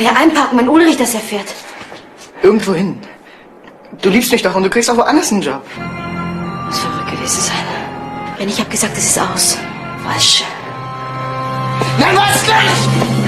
kann ja einparken, wenn Ulrich das erfährt. Irgendwo hin. Du liebst mich doch und du kriegst auch woanders einen Job. Muss verrückt gewesen sein. Wenn ich hab gesagt, es ist aus. Falsch. Nein, was nicht!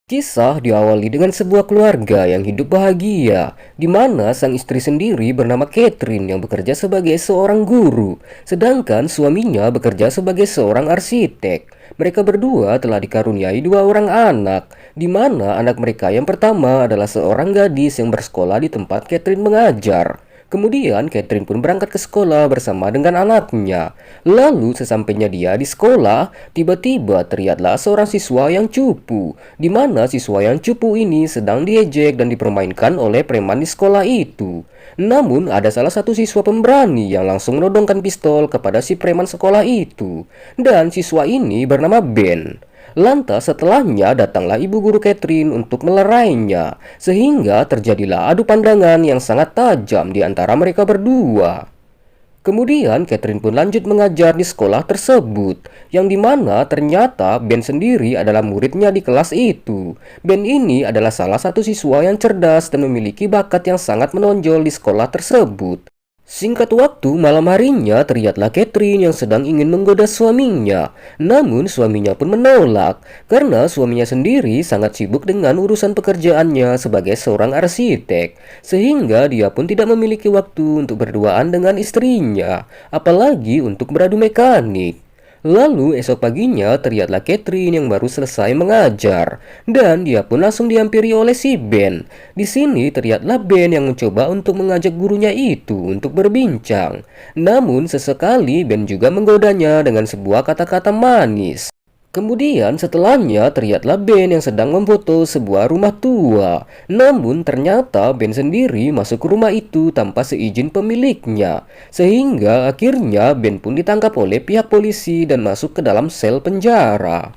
Kisah diawali dengan sebuah keluarga yang hidup bahagia, di mana sang istri sendiri bernama Catherine yang bekerja sebagai seorang guru, sedangkan suaminya bekerja sebagai seorang arsitek. Mereka berdua telah dikaruniai 2 orang anak, di mana anak mereka yang pertama adalah seorang gadis yang bersekolah di tempat Catherine mengajar. Kemudian Catherine pun berangkat ke sekolah bersama dengan anaknya. Lalu sesampainya dia di sekolah, tiba-tiba terlihatlah seorang siswa yang cupu, di mana siswa yang cupu ini sedang diejek dan dipermainkan oleh preman di sekolah itu. Namun ada salah satu siswa pemberani yang langsung menodongkan pistol kepada si preman sekolah itu. Dan siswa ini bernama Ben. Lantas setelahnya datanglah ibu guru Catherine untuk melerainya, sehingga terjadilah adu pandangan yang sangat tajam di antara mereka berdua. Kemudian Catherine pun lanjut mengajar di sekolah tersebut, yang dimana ternyata Ben sendiri adalah muridnya di kelas itu. Ben ini adalah salah satu siswa yang cerdas dan memiliki bakat yang sangat menonjol di sekolah tersebut. Singkat waktu, malam harinya terlihatlah Catherine yang sedang ingin menggoda suaminya. Namun suaminya pun menolak, karena suaminya sendiri sangat sibuk dengan urusan pekerjaannya sebagai seorang arsitek. Sehingga dia pun tidak memiliki waktu untuk berduaan dengan istrinya, apalagi untuk beradu mekanik. Lalu esok paginya terlihatlah Catherine yang baru selesai mengajar, dan dia pun langsung dihampiri oleh si Ben. Di sini terlihatlah Ben yang mencoba untuk mengajak gurunya itu untuk berbincang. Namun sesekali Ben juga menggodanya dengan sebuah kata-kata manis. Kemudian setelahnya terlihatlah Ben yang sedang memfoto sebuah rumah tua. Namun ternyata Ben sendiri masuk ke rumah itu tanpa seizin pemiliknya. Sehingga akhirnya Ben pun ditangkap oleh pihak polisi dan masuk ke dalam sel penjara.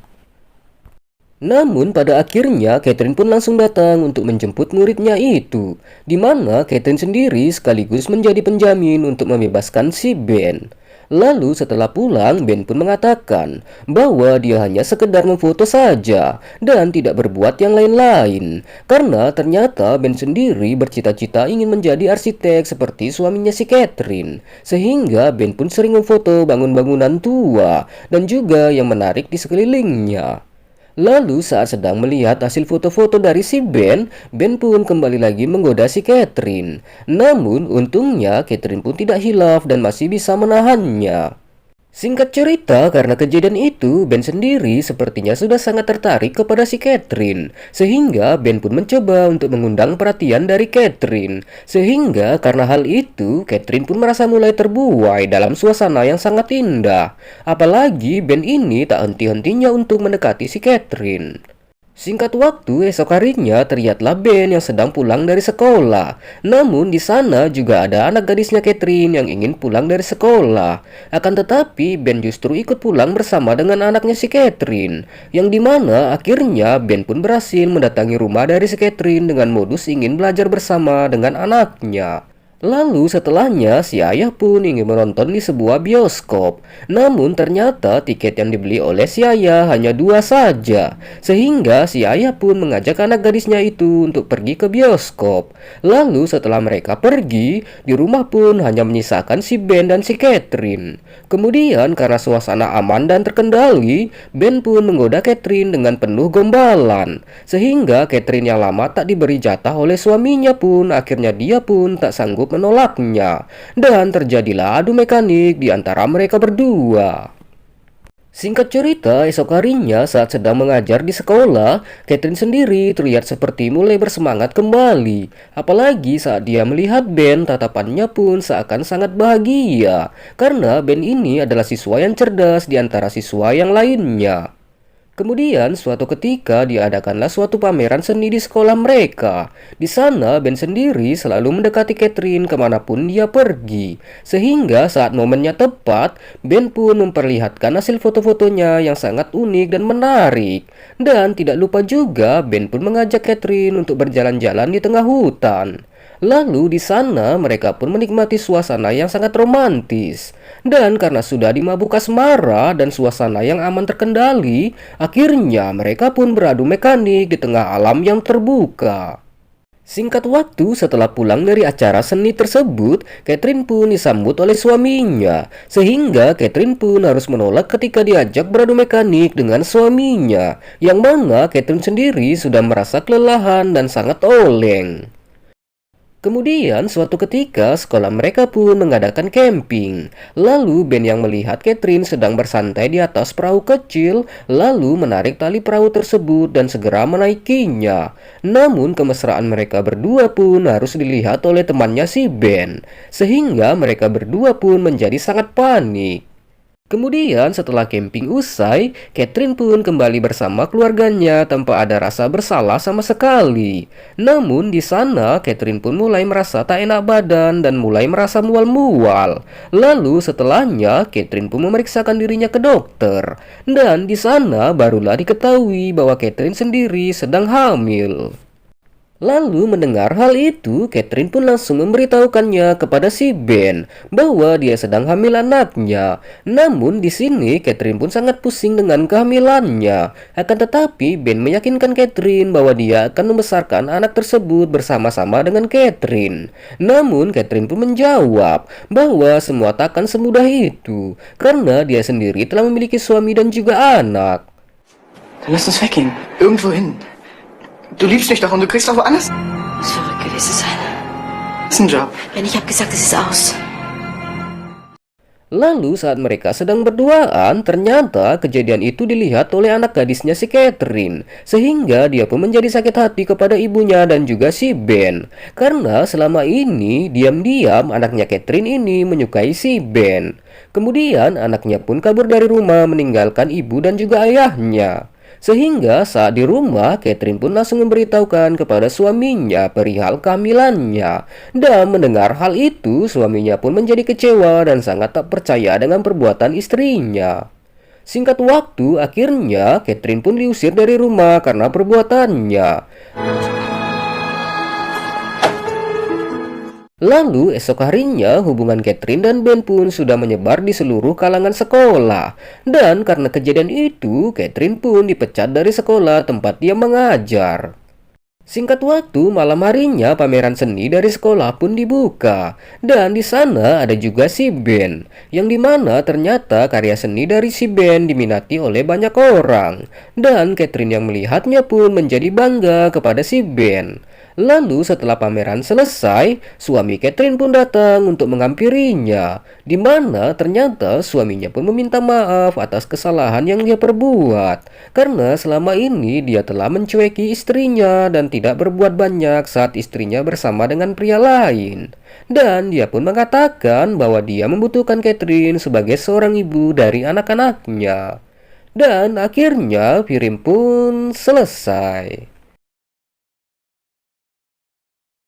Namun pada akhirnya Catherine pun langsung datang untuk menjemput muridnya itu, di mana Catherine sendiri sekaligus menjadi penjamin untuk membebaskan si Ben. Lalu setelah pulang, Ben pun mengatakan bahwa dia hanya sekedar memfoto saja dan tidak berbuat yang lain-lain, karena ternyata Ben sendiri bercita-cita ingin menjadi arsitek seperti suaminya si Catherine. Sehingga Ben pun sering memfoto bangunan-bangunan tua dan juga yang menarik di sekelilingnya. Lalu saat sedang melihat hasil foto-foto dari si Ben, Ben pun kembali lagi menggoda si Catherine. Namun untungnya Catherine pun tidak hilaf dan masih bisa menahannya. Singkat cerita, karena kejadian itu, Ben sendiri sepertinya sudah sangat tertarik kepada si Catherine. Sehingga Ben pun mencoba untuk mengundang perhatian dari Catherine. Sehingga karena hal itu, Catherine pun merasa mulai terbuai dalam suasana yang sangat indah. Apalagi Ben ini tak henti-hentinya untuk mendekati si Catherine. Singkat waktu, esok harinya terlihatlah Ben yang sedang pulang dari sekolah. Namun di sana juga ada anak gadisnya Catherine yang ingin pulang dari sekolah. Akan tetapi Ben justru ikut pulang bersama dengan anaknya si Catherine, yang dimana akhirnya Ben pun berhasil mendatangi rumah dari si Catherine dengan modus ingin belajar bersama dengan anaknya. Lalu setelahnya si ayah pun ingin menonton di sebuah bioskop. Namun ternyata tiket yang dibeli oleh si ayah hanya 2 saja. Sehingga si ayah pun mengajak anak gadisnya itu untuk pergi ke bioskop. Lalu setelah mereka pergi, di rumah pun hanya menyisakan si Ben dan si Catherine. Kemudian karena suasana aman dan terkendali, Ben pun menggoda Catherine dengan penuh gombalan. Sehingga Catherine yang lama tak diberi jatah oleh suaminya pun akhirnya dia pun tak sanggup menolaknya, dan terjadilah adu mekanik di antara mereka berdua. Singkat cerita, esok harinya saat sedang mengajar di sekolah, Catherine sendiri terlihat seperti mulai bersemangat kembali. Apalagi saat dia melihat Ben, tatapannya pun seakan sangat bahagia, karena Ben ini adalah siswa yang cerdas di antara siswa yang lainnya. Kemudian suatu ketika diadakanlah suatu pameran seni di sekolah mereka. Di sana Ben sendiri selalu mendekati Catherine kemanapun dia pergi. Sehingga saat momennya tepat, Ben pun memperlihatkan hasil foto-fotonya yang sangat unik dan menarik. Dan tidak lupa juga Ben pun mengajak Catherine untuk berjalan-jalan di tengah hutan. Lalu di sana mereka pun menikmati suasana yang sangat romantis. Dan karena sudah dimabuk asmara dan suasana yang aman terkendali, akhirnya mereka pun beradu mekanik di tengah alam yang terbuka. Singkat waktu setelah pulang dari acara seni tersebut, Catherine pun disambut oleh suaminya. Sehingga Catherine pun harus menolak ketika diajak beradu mekanik dengan suaminya. Yang mana Catherine sendiri sudah merasa kelelahan dan sangat oleng. Kemudian suatu ketika sekolah mereka pun mengadakan camping. Lalu Ben yang melihat Catherine sedang bersantai di atas perahu kecil, lalu menarik tali perahu tersebut dan segera menaikinya. Namun kemesraan mereka berdua pun harus dilihat oleh temannya si Ben, sehingga mereka berdua pun menjadi sangat panik. Kemudian setelah camping usai, Catherine pun kembali bersama keluarganya tanpa ada rasa bersalah sama sekali. Namun di sana Catherine pun mulai merasa tak enak badan dan mulai merasa mual-mual. Lalu setelahnya Catherine pun memeriksakan dirinya ke dokter. Dan di sana barulah diketahui bahwa Catherine sendiri sedang hamil. Lalu mendengar hal itu, Catherine pun langsung memberitahukannya kepada si Ben bahwa dia sedang hamil anaknya. Namun di sini Catherine pun sangat pusing dengan kehamilannya. Akan tetapi Ben meyakinkan Catherine bahwa dia akan membesarkan anak tersebut bersama-sama dengan Catherine. Namun Catherine pun menjawab bahwa semua takkan semudah itu karena dia sendiri telah memiliki suami dan juga anak. Dann lass uns weggehen. Irgendwo hin. Du liebst mich doch und du kriegst doch woanders Muss verrückt gewesen sein. einen Job. Wenn ich habe gesagt, es ist aus. Lalu saat mereka sedang berduaan, ternyata kejadian itu dilihat oleh anak gadisnya si Catherine. Sehingga dia pun menjadi sakit hati kepada ibunya dan juga si Ben. Karena selama ini diam-diam anaknya Catherine ini menyukai si Ben. Kemudian anaknya pun kabur dari rumah meninggalkan ibu dan juga ayahnya. Sehingga saat di rumah, Catherine pun langsung memberitahukan kepada suaminya perihal kehamilannya. Dan mendengar hal itu, suaminya pun menjadi kecewa dan sangat tak percaya dengan perbuatan istrinya. Singkat waktu, akhirnya Catherine pun diusir dari rumah karena perbuatannya. Lalu esok harinya hubungan Catherine dan Ben pun sudah menyebar di seluruh kalangan sekolah. Dan karena kejadian itu, Catherine pun dipecat dari sekolah tempat dia mengajar. Singkat waktu, malam harinya pameran seni dari sekolah pun dibuka. Dan di sana ada juga si Ben, yang dimana ternyata karya seni dari si Ben diminati oleh banyak orang. Dan Catherine yang melihatnya pun menjadi bangga kepada si Ben. Lalu setelah pameran selesai, suami Catherine pun datang untuk menghampirinya, di mana ternyata suaminya pun meminta maaf atas kesalahan yang dia perbuat, karena selama ini dia telah mencueki istrinya dan tidak berbuat banyak saat istrinya bersama dengan pria lain. Dan dia pun mengatakan bahwa dia membutuhkan Catherine sebagai seorang ibu dari anak-anaknya. Dan akhirnya film pun selesai.